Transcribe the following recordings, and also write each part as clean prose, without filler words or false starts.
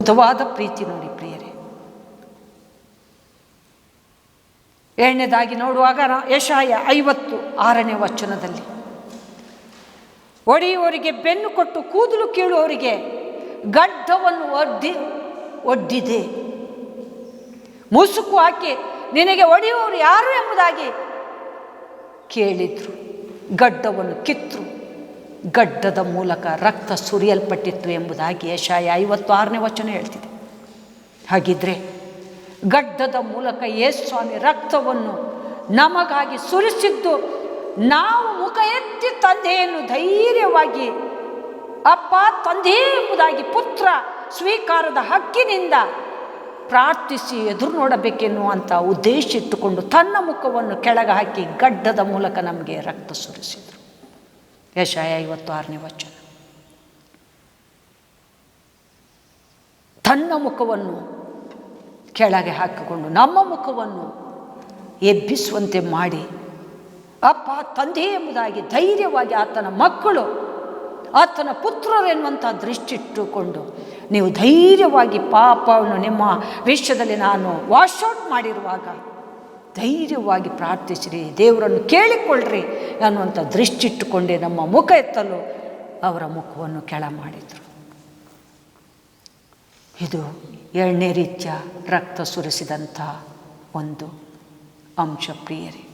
ಅದ್ಭುತವಾದ ಪ್ರೀತಿ ನೋಡಿ ಪ್ರಿಯರೇ. ಎರಡನೇದಾಗಿ ನೋಡುವಾಗ ಯೆಶಾಯ 56ನೇ ವಚನದಲ್ಲಿ, ಒಡೆಯುವವರಿಗೆ ಬೆನ್ನು ಕೊಟ್ಟು ಕೂದಲು ಕೀಳುವವರಿಗೆ ಗಡ್ಡವನ್ನು ಒಡ್ಡಿದೆ. ಮುಸುಕು ಹಾಕಿ ನಿನಗೆ ಒಡೆಯುವವರು ಯಾರು ಎಂಬುದಾಗಿ ಕೇಳಿದ್ರು. ಗಡ್ಡವನ್ನು ಕಿತ್ತರು, ಗಡ್ಡದ ಮೂಲಕ ರಕ್ತ ಸುರಿಯಲ್ಪಟ್ಟಿತ್ತು ಎಂಬುದಾಗಿ ಯೆಶಾಯ 56ನೇ ವಚನ ಹೇಳ್ತಿದೆ. ಹಾಗಿದ್ರೆ ಗಡ್ಡದ ಮೂಲಕ ಯೇಸು ಸ್ವಾಮಿ ರಕ್ತವನ್ನು ನಮಗಾಗಿ ಸುರಿಸಿದ್ದು, ನಾವು ಮುಖ ಎತ್ತಿ ತಂದೆಯನ್ನು ಧೈರ್ಯವಾಗಿ ಅಪ್ಪ ತಂದೆ ಎಂಬುದಾಗಿ ಪುತ್ರ ಸ್ವೀಕಾರದ ಹಕ್ಕಿನಿಂದ ಪ್ರಾರ್ಥಿಸಿ ಎದುರು ನೋಡಬೇಕೆನ್ನುವಂಥ ಉದ್ದೇಶ ಇಟ್ಟುಕೊಂಡು ತನ್ನ ಮುಖವನ್ನು ಕೆಳಗೆ ಹಾಕಿ ಗಡ್ಡದ ಮೂಲಕ ನಮಗೆ ರಕ್ತ ಸುರಿಸಿದರು. ಯೆಶಾಯ 56ನೇ ವಚನ. ತನ್ನ ಮುಖವನ್ನು ಕೆಳಗೆ ಹಾಕಿಕೊಂಡು ನಮ್ಮ ಮುಖವನ್ನು ಎಬ್ಬಿಸುವಂತೆ ಮಾಡಿ ಅಪ್ಪ ತಂದೆ ಎಂಬುದಾಗಿ ಧೈರ್ಯವಾಗಿ ಆತನ ಮಕ್ಕಳು, ಆತನ ಪುತ್ರರೆನ್ನುವಂಥ ದೃಷ್ಟಿ ಇಟ್ಟುಕೊಂಡು ನೀವು ಧೈರ್ಯವಾಗಿ ಪಾಪವನ್ನು ನಿಮ್ಮ ವಿಷಯದಲ್ಲಿ ನಾನು ವಾಶೌಟ್ ಮಾಡಿರುವಾಗ ಧೈರ್ಯವಾಗಿ ಪ್ರಾರ್ಥಿಸಿರಿ, ದೇವರನ್ನು ಕೇಳಿಕೊಳ್ಳ್ರಿ ಅನ್ನುವಂಥ ದೃಷ್ಟಿ ಇಟ್ಟುಕೊಂಡೇ ನಮ್ಮ ಮುಖ ಎತ್ತಲು ಅವರ ಮುಖವನ್ನು ಕೆಳ ಮಾಡಿದರು. ಇದು ಎರಡನೇ ರೀತಿಯ ರಕ್ತ ಸುರಿಸಿದಂಥ ಒಂದು ಅಂಶ ಪ್ರಿಯರೇ.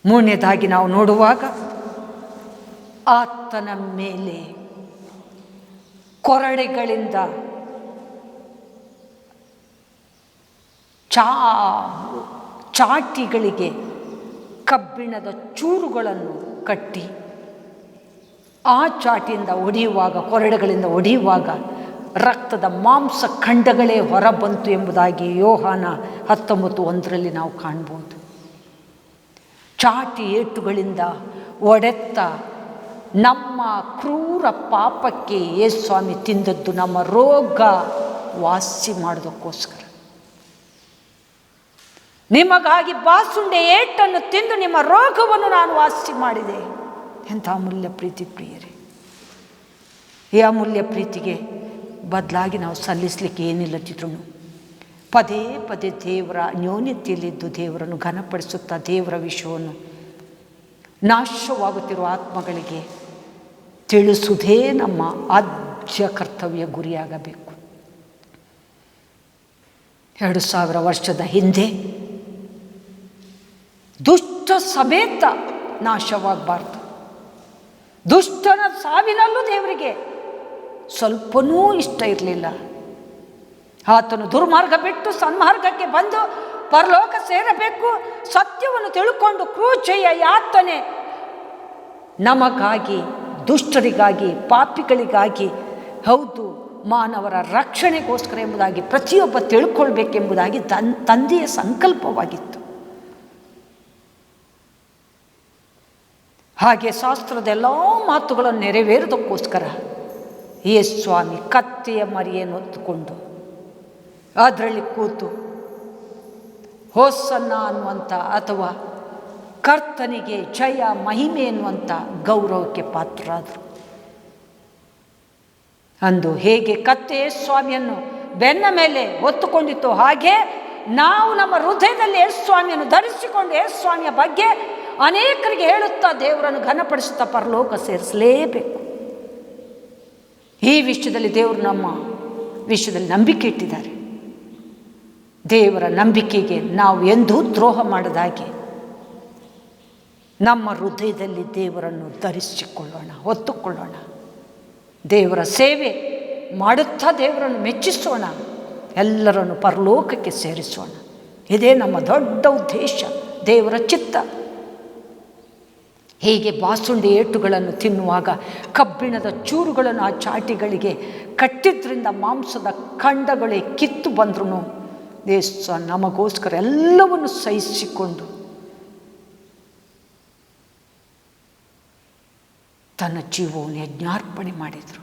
ಮೂರನೇದಾಗಿ ನಾವು ನೋಡುವಾಗ ಆತನ ಮೇಲೆ ಕೊರಡೆಗಳಿಂದ ಚಾಟಿಗಳಿಗೆ ಕಬ್ಬಿಣದ ಚೂರುಗಳನ್ನು ಕಟ್ಟಿ ಆ ಚಾಟಿಯಿಂದ ಒಡೆಯುವಾಗ, ಕೊರಡೆಗಳಿಂದ ಒಡೆಯುವಾಗ ರಕ್ತದ ಮಾಂಸ ಖಂಡಗಳೇ ಹೊರಬಂತು ಎಂಬುದಾಗಿ ಯೋಹಾನ 19:1 ನಾವು ಕಾಣ್ಬೋದು. ಚಾಟಿ ಏಟುಗಳಿಂದ ಒಡೆತ್ತ ನಮ್ಮ ಕ್ರೂರ ಪಾಪಕ್ಕೆ ಯೇಸು ಸ್ವಾಮಿ ತಿಂದದ್ದು ನಮ್ಮ ರೋಗ ವಾಸಿ ಮಾಡೋದಕ್ಕೋಸ್ಕರ. ನಿಮಗಾಗಿ ಬಾಸುಂಡೆ ಏಟನ್ನು ತಿಂದು ನಿಮ್ಮ ರೋಗವನ್ನು ನಾನು ವಾಸಿ ಮಾಡಿದೆ. ಎಂಥ ಅಮೂಲ್ಯ ಪ್ರೀತಿ ಪ್ರಿಯರೇ. ಈ ಅಮೂಲ್ಯ ಪ್ರೀತಿಗೆ ಬದಲಾಗಿ ನಾವು ಸಲ್ಲಿಸಲಿಕ್ಕೆ ಏನಿಲ್ಲದಿದ್ರು ಪದೇ ಪದೇ ದೇವರ ನ್ಯೂನ್ಯತೆಯಲ್ಲಿದ್ದು ದೇವರನ್ನು ಘನಪಡಿಸುತ್ತಾ ದೇವರ ವಿಷಯವನ್ನು ನಾಶವಾಗುತ್ತಿರುವ ಆತ್ಮಗಳಿಗೆ ತಿಳಿಸುವುದೇ ನಮ್ಮ ಆದ್ಯ ಕರ್ತವ್ಯ ಗುರಿಯಾಗಬೇಕು. 2000 ವರ್ಷದ ಹಿಂದೆ ದುಷ್ಟ ಸಮೇತ ನಾಶವಾಗಬಾರ್ದು. ದುಷ್ಟನ ಸಾವಿನಲ್ಲೂ ದೇವರಿಗೆ ಸ್ವಲ್ಪನೂ ಇಷ್ಟ ಇರಲಿಲ್ಲ. ಆತನು ದುರ್ಮಾರ್ಗ ಬಿಟ್ಟು ಸನ್ಮಾರ್ಗಕ್ಕೆ ಬಂದು ಪರಲೋಕ ಸೇರಬೇಕು, ಸತ್ಯವನ್ನು ತಿಳ್ಕೊಂಡು ಕ್ರೂಚೆಯ ಯಾತನೆ ನಮಗಾಗಿ, ದುಷ್ಟರಿಗಾಗಿ, ಪಾಪಿಗಳಿಗಾಗಿ, ಹೌದು ಮಾನವರ ರಕ್ಷಣೆಗೋಸ್ಕರ ಎಂಬುದಾಗಿ ಪ್ರತಿಯೊಬ್ಬ ತಿಳ್ಕೊಳ್ಬೇಕೆಂಬುದಾಗಿ ತಂದೆಯ ಸಂಕಲ್ಪವಾಗಿತ್ತು. ಹಾಗೆ ಶಾಸ್ತ್ರದ ಎಲ್ಲ ಮಾತುಗಳನ್ನು ನೆರವೇರೋದಕ್ಕೋಸ್ಕರ ಯೇಸು ಸ್ವಾಮಿ ಕತ್ತೆಯ ಮರಿಯನ್ನು ಹೊತ್ತುಕೊಂಡು ಅದರಲ್ಲಿ ಕೂತು ಹೋಸನ್ನ ಅನ್ನುವಂಥ ಅಥವಾ ಕರ್ತನಿಗೆ ಜಯ ಮಹಿಮೆ ಎನ್ನುವಂಥ ಗೌರವಕ್ಕೆ ಪಾತ್ರರಾದರು. ಅಂದು ಹೇಗೆ ಕತ್ತೆ ಯೇಸು ಸ್ವಾಮಿಯನ್ನು ಬೆನ್ನ ಮೇಲೆ ಹೊತ್ತುಕೊಂಡಿತ್ತು, ಹಾಗೆ ನಾವು ನಮ್ಮ ಹೃದಯದಲ್ಲಿ ಯೇಸು ಸ್ವಾಮಿಯನ್ನು ಧರಿಸಿಕೊಂಡು ಯೇಸು ಸ್ವಾಮಿಯ ಬಗ್ಗೆ ಅನೇಕರಿಗೆ ಹೇಳುತ್ತಾ ದೇವರನ್ನು ಘನಪಡಿಸುತ್ತಾ ಪರಲೋಕ ಸೇರಿಸಲೇಬೇಕು. ಈ ವಿಷಯದಲ್ಲಿ ದೇವರು ನಮ್ಮ ವಿಷಯದಲ್ಲಿ ನಂಬಿಕೆ ಇಟ್ಟಿದ್ದಾರೆ. ದೇವರ ನಂಬಿಕೆಗೆ ನಾವು ಎಂದೂ ದ್ರೋಹ ಮಾಡದಾಗೆ ನಮ್ಮ ಹೃದಯದಲ್ಲಿ ದೇವರನ್ನು ಧರಿಸಿಕೊಳ್ಳೋಣ, ಹೊತ್ತುಕೊಳ್ಳೋಣ. ದೇವರ ಸೇವೆ ಮಾಡುತ್ತಾ ದೇವರನ್ನು ಮೆಚ್ಚಿಸೋಣ, ಎಲ್ಲರನ್ನು ಪರಲೋಕಕ್ಕೆ ಸೇರಿಸೋಣ. ಇದೇ ನಮ್ಮ ದೊಡ್ಡ ಉದ್ದೇಶ, ದೇವರ ಚಿತ್ತ. ಹೀಗೆ ಬಾಸುಂಡೆ ಏಟುಗಳನ್ನು ತಿನ್ನುವಾಗ ಕಬ್ಬಿಣದ ಚೂರುಗಳನ್ನು ಆ ಚಾಟಿಗಳಿಗೆ ಕಟ್ಟಿದ್ರಿಂದ ಮಾಂಸದ ಖಂಡಗಳೇ ಕಿತ್ತು ಬಂದ್ರೂ ಯೇಸು ನಮಗೋಸ್ಕರ ಎಲ್ಲವನ್ನು ಸಹಿಸಿಕೊಂಡು ತನ್ನ ಜೀವವನ್ನು ಯಜ್ಞಾರ್ಪಣೆ ಮಾಡಿದರು.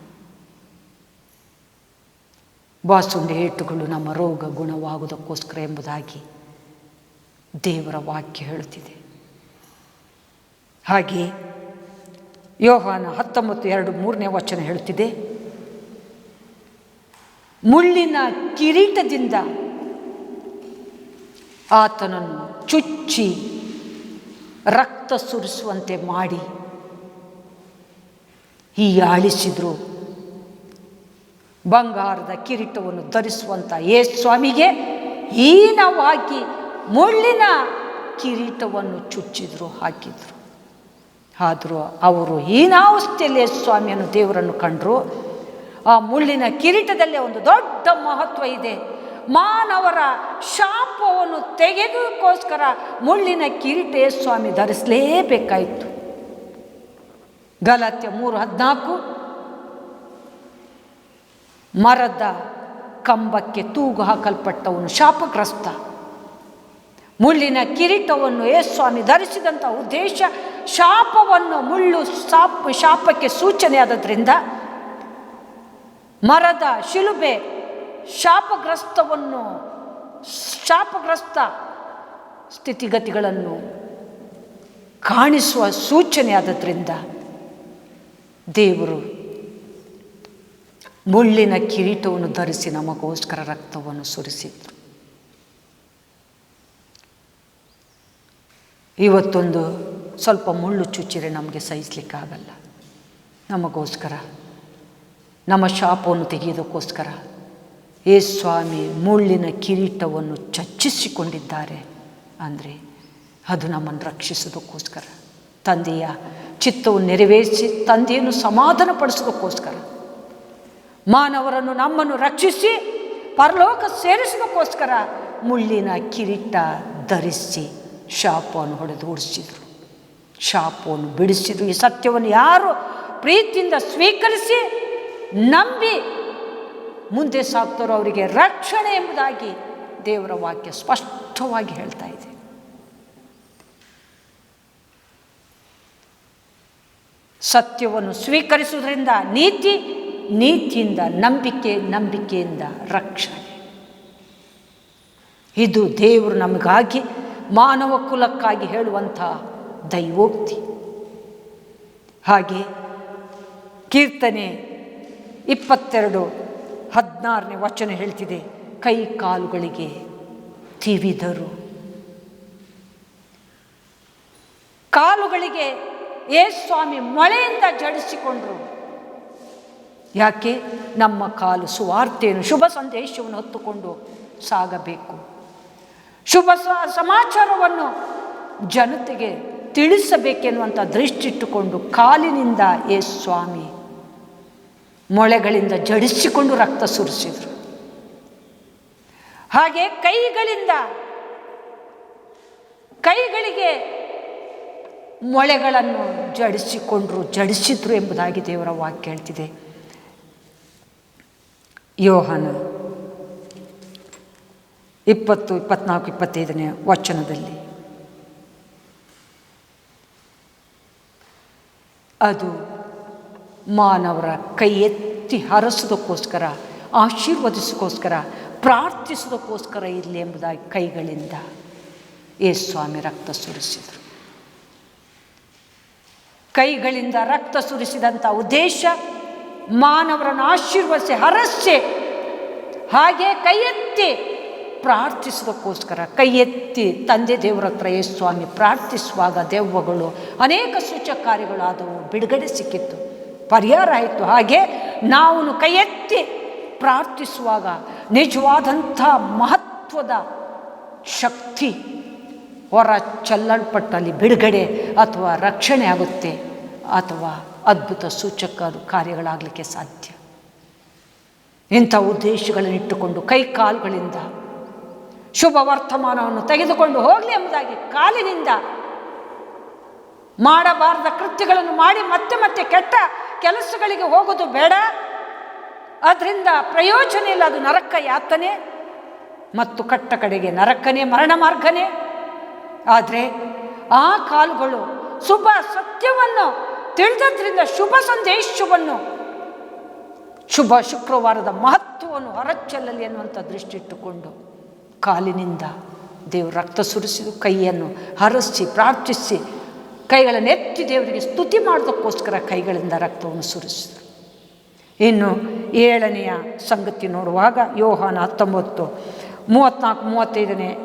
ಬಾಸುಂಡೆ ಏಟುಗಳು ನಮ್ಮ ರೋಗ ಗುಣವಾಗುವುದಕ್ಕೋಸ್ಕರ ಎಂಬುದಾಗಿ ದೇವರ ವಾಕ್ಯ ಹೇಳುತ್ತಿದೆ. ಹಾಗೆ ಯೋಹಾನ 19:2-3 ಹೇಳುತ್ತಿದೆ, ಮುಳ್ಳಿನ ಕಿರೀಟದಿಂದ ಆತನನ್ನು ಚುಚ್ಚಿ ರಕ್ತ ಸುರಿಸುವಂತೆ ಮಾಡಿ ಹೀಯಾಳಿಸಿದ್ರು. ಬಂಗಾರದ ಕಿರೀಟವನ್ನು ಧರಿಸುವಂಥ ಯೇಸುಸ್ವಾಮಿಗೆ ಹೀನವಾಗಿ ಮುಳ್ಳಿನ ಕಿರೀಟವನ್ನು ಚುಚ್ಚಿದ್ರು, ಹಾಕಿದ್ರು. ಆದರೂ ಅವರು ಹೀನಾವಸ್ಥೆಯಲ್ಲಿ ಯೇಸುಸ್ವಾಮಿಯನ್ನು ದೇವರನ್ನು ಕಂಡರು. ಆ ಮುಳ್ಳಿನ ಕಿರೀಟದಲ್ಲೇ ಒಂದು ದೊಡ್ಡ ಮಹತ್ವ ಇದೆ. ಮಾನವರ ಶಾಪವನ್ನು ತೆಗೆದುಕೋಸ್ಕರ ಮುಳ್ಳಿನ ಕಿರೀಟ ಯೇಸುಸ್ವಾಮಿ ಧರಿಸಲೇಬೇಕಾಯಿತು. ಗಲಾತ್ಯ 3:14 ಮರದ ಕಂಬಕ್ಕೆ ತೂಗು ಹಾಕಲ್ಪಟ್ಟವನು ಶಾಪಗ್ರಸ್ತ. ಮುಳ್ಳಿನ ಕಿರೀಟವನ್ನು ಯೇಸುಸ್ವಾಮಿ ಧರಿಸಿದಂಥ ಉದ್ದೇಶ ಶಾಪವನ್ನು, ಮುಳ್ಳು ಶಾಪಕ್ಕೆ ಸೂಚನೆಯಾದದ್ರಿಂದ ಮರದ ಶಿಲುಬೆ ಶಾಪಗ್ರಸ್ತ ಸ್ಥಿತಿಗತಿಗಳನ್ನು ಕಾಣಿಸುವ ಸೂಚನೆಯಾದದ್ರಿಂದ ದೇವರು ಮುಳ್ಳಿನ ಕಿರೀಟವನ್ನು ಧರಿಸಿ ನಮಗೋಸ್ಕರ ರಕ್ತವನ್ನು ಸುರಿಸಿದ್ರು. ಇವತ್ತೊಂದು ಸ್ವಲ್ಪ ಮುಳ್ಳು ಚುಚ್ಚಿರೆ ನಮಗೆ ಸಹಿಸಲಿಕ್ಕಾಗಲ್ಲ. ನಮಗೋಸ್ಕರ, ನಮ್ಮ ಶಾಪವನ್ನು ತೆಗೆಯೋದಕ್ಕೋಸ್ಕರ ಯೇಸುಸ್ವಾಮಿ ಮುಳ್ಳಿನ ಕಿರೀಟವನ್ನು ಚಚ್ಚಿಸಿಕೊಂಡಿದ್ದಾರೆ. ಅಂದರೆ ಅದು ನಮ್ಮನ್ನು ರಕ್ಷಿಸೋದಕ್ಕೋಸ್ಕರ, ತಂದೆಯ ಚಿತ್ತವನ್ನು ನೆರವೇರಿಸಿ ತಂದೆಯನ್ನು ಸಮಾಧಾನಪಡಿಸೋದಕ್ಕೋಸ್ಕರ, ಮಾನವರನ್ನು ನಮ್ಮನ್ನು ರಕ್ಷಿಸಿ ಪರಲೋಕ ಸೇರಿಸೋದಕ್ಕೋಸ್ಕರ ಮುಳ್ಳಿನ ಕಿರೀಟ ಧರಿಸಿ ಶಾಪವನ್ನು ಹೊಡೆದು ಓಡಿಸಿದರು, ಶಾಪವನ್ನು ಬಿಡಿಸಿದರು. ಈ ಸತ್ಯವನ್ನು ಯಾರು ಪ್ರೀತಿಯಿಂದ ಸ್ವೀಕರಿಸಿ ನಂಬಿ ಮುಂದೆ ಸಾಗ್ತಾರೋ ಅವರಿಗೆ ರಕ್ಷಣೆ ಎಂಬುದಾಗಿ ದೇವರ ವಾಕ್ಯ ಸ್ಪಷ್ಟವಾಗಿ ಹೇಳ್ತಾ ಇದೆ. ಸತ್ಯವನ್ನು ಸ್ವೀಕರಿಸುವುದರಿಂದ ನೀತಿ, ನೀತಿಯಿಂದ ನಂಬಿಕೆ, ನಂಬಿಕೆಯಿಂದ ರಕ್ಷಣೆ. ಇದು ದೇವರು ನಮಗಾಗಿ, ಮಾನವ ಕುಲಕ್ಕಾಗಿ ಹೇಳುವಂಥ ದೈವೋಕ್ತಿ. ಹಾಗೆ ಕೀರ್ತನೆ 22:16 ಹೇಳ್ತಿದೆ, ಕೈ ಕಾಲುಗಳಿಗೆ ತಿವಿದರು. ಕಾಲುಗಳಿಗೆ ಯೇಸುಸ್ವಾಮಿ ಮೊಳೆಯಿಂದ ಜಡಿಸಿಕೊಂಡರು. ಯಾಕೆ? ನಮ್ಮ ಕಾಲು ಸುವಾರ್ತೆಯನ್ನು, ಶುಭ ಸಂದೇಶವನ್ನು ಹೊತ್ತುಕೊಂಡು ಸಾಗಬೇಕು. ಶುಭ ಸಮಾಚಾರವನ್ನು ಜನತೆಗೆ ತಿಳಿಸಬೇಕೆನ್ನುವಂಥ ದೃಷ್ಟಿ ಇಟ್ಟುಕೊಂಡು ಕಾಲಿನಿಂದ ಯೇಸುಸ್ವಾಮಿ ಮೊಳೆಗಳಿಂದ ಜಡಿಸಿಕೊಂಡು ರಕ್ತ ಸುರಿಸಿದರು. ಹಾಗೆ ಕೈಗಳಿಗೆ ಮೊಳೆಗಳನ್ನು ಜಡಿಸಿದ್ರು ಎಂಬುದಾಗಿ ದೇವರ ವಾಕ್ಯ ಹೇಳ್ತಿದೆ. ಯೋಹಾನ 20, 24, 25 ಅದು ಮಾನವರ ಕೈ ಎತ್ತಿ ಹರಸೋದಕ್ಕೋಸ್ಕರ, ಆಶೀರ್ವದಿಸೋಕ್ಕೋಸ್ಕರ, ಪ್ರಾರ್ಥಿಸೋದಕ್ಕೋಸ್ಕರ ಇರಲಿ ಎಂಬುದಾಗಿ ಕೈಗಳಿಂದ ಯೇಸುಸ್ವಾಮಿ ರಕ್ತ ಸುರಿಸಿದರು. ಕೈಗಳಿಂದ ರಕ್ತ ಸುರಿಸಿದಂಥ ಉದ್ದೇಶ ಮಾನವರನ್ನು ಆಶೀರ್ವದಿಸಿ ಹರಸಿ, ಹಾಗೆ ಕೈ ಎತ್ತಿ ಪ್ರಾರ್ಥಿಸೋದಕ್ಕೋಸ್ಕರ. ಕೈ ಎತ್ತಿ ತಂದೆ ದೇವರ ಹತ್ರ ಯೇಸುಸ್ವಾಮಿ ಪ್ರಾರ್ಥಿಸುವಾಗ ದೆವ್ವಗಳು, ಅನೇಕ ಸೂಚಕ ಕಾರ್ಯಗಳು ಆದವು, ಬಿಡುಗಡೆ ಸಿಕ್ಕಿತ್ತು, ಪರಿಹಾರ ಆಯಿತು. ಹಾಗೆ ನಾವು ಕೈ ಎತ್ತಿ ಪ್ರಾರ್ಥಿಸುವಾಗ ನಿಜವಾದಂಥ ಮಹತ್ವದ ಶಕ್ತಿ ಹೊರ ಚೆಲ್ಲಲ್ಪಟ್ಟಲ್ಲಿ ಬಿಡುಗಡೆ ಅಥವಾ ರಕ್ಷಣೆ ಆಗುತ್ತೆ, ಅಥವಾ ಅದ್ಭುತ ಸೂಚಕ ಕಾರ್ಯಗಳಾಗಲಿಕ್ಕೆ ಸಾಧ್ಯ. ಇಂಥ ಉದ್ದೇಶಗಳನ್ನು ಇಟ್ಟುಕೊಂಡು ಕೈ ಕಾಲುಗಳಿಂದ ಶುಭ ವರ್ತಮಾನವನ್ನು ತೆಗೆದುಕೊಂಡು ಹೋಗಲಿ ಎಂಬುದಾಗಿ ಕಾಲಿನಿಂದ ಮಾಡಬಾರದ ಕೃತ್ಯಗಳನ್ನು ಮಾಡಿ ಮತ್ತೆ ಮತ್ತೆ ಕೆಟ್ಟ ಕೆಲಸಗಳಿಗೆ ಹೋಗೋದು ಬೇಡ. ಅದರಿಂದ ಪ್ರಯೋಜನ ಇಲ್ಲ, ಅದು ನರಕ ಯಾತನೆ ಮತ್ತು ಕಟ್ಟ ಕಡೆಗೆ ನರಕನೇ, ಮರಣ ಮಾರ್ಗನೇ. ಆದರೆ ಆ ಕಾಲುಗಳು ಶುಭ ಸತ್ಯವನ್ನು ತಿಳಿದ್ರಿಂದ ಶುಭ ಸಂದೇಶವನ್ನು, ಶುಭ ಶುಕ್ರವಾರದ ಮಹತ್ವವನ್ನು ಹೊರಚೆಲ್ಲಲಿ ಎನ್ನುವಂಥ ದೃಷ್ಟಿ ಇಟ್ಟುಕೊಂಡು ಕಾಲಿನಿಂದ ದೇವರು ರಕ್ತ ಸುರಿಸಿದು, ಕೈಯನ್ನು ಹರಸಿ ಪ್ರಾರ್ಥಿಸಿ ಕೈಗಳನ್ನು ಎತ್ತಿ ದೇವರಿಗೆ ಸ್ತುತಿ ಮಾಡೋದಕ್ಕೋಸ್ಕರ ಕೈಗಳಿಂದ ರಕ್ತವನ್ನು ಸುರಿಸಿದರು. ಇನ್ನು 7ನೆಯ ಸಂಗತಿ ನೋಡುವಾಗ ಯೋಹಾನ 19:34-35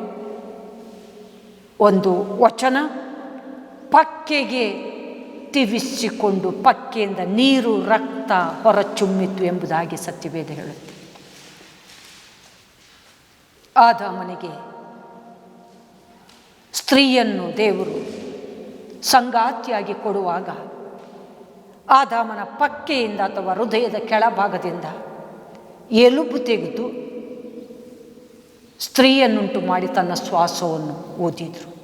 ಒಂದು ವಚನ, ಪಕ್ಕೆಗೆ ತಿವಿಸಿಕೊಂಡು ಪಕ್ಕೆಯಿಂದ ನೀರು ರಕ್ತ ಹೊರಚುಮ್ಮಿತು ಎಂಬುದಾಗಿ ಸತ್ಯವೇದ ಹೇಳುತ್ತೆ. ಆದಾಮನಿಗೆ ಸ್ತ್ರೀಯನ್ನು ದೇವರು ಸಂಗಾತಿಯಾಗಿ ಕೊಡುವಾಗ ಆದಾಮನ ಪಕ್ಕೆಯಿಂದ ಅಥವಾ ಹೃದಯದ ಕೆಳಭಾಗದಿಂದ ಎಲುಬು ತೆಗೆದು ಸ್ತ್ರೀಯನ್ನುಂಟು ಮಾಡಿ ತನ್ನ ಶ್ವಾಸವನ್ನು ಊದಿದರು.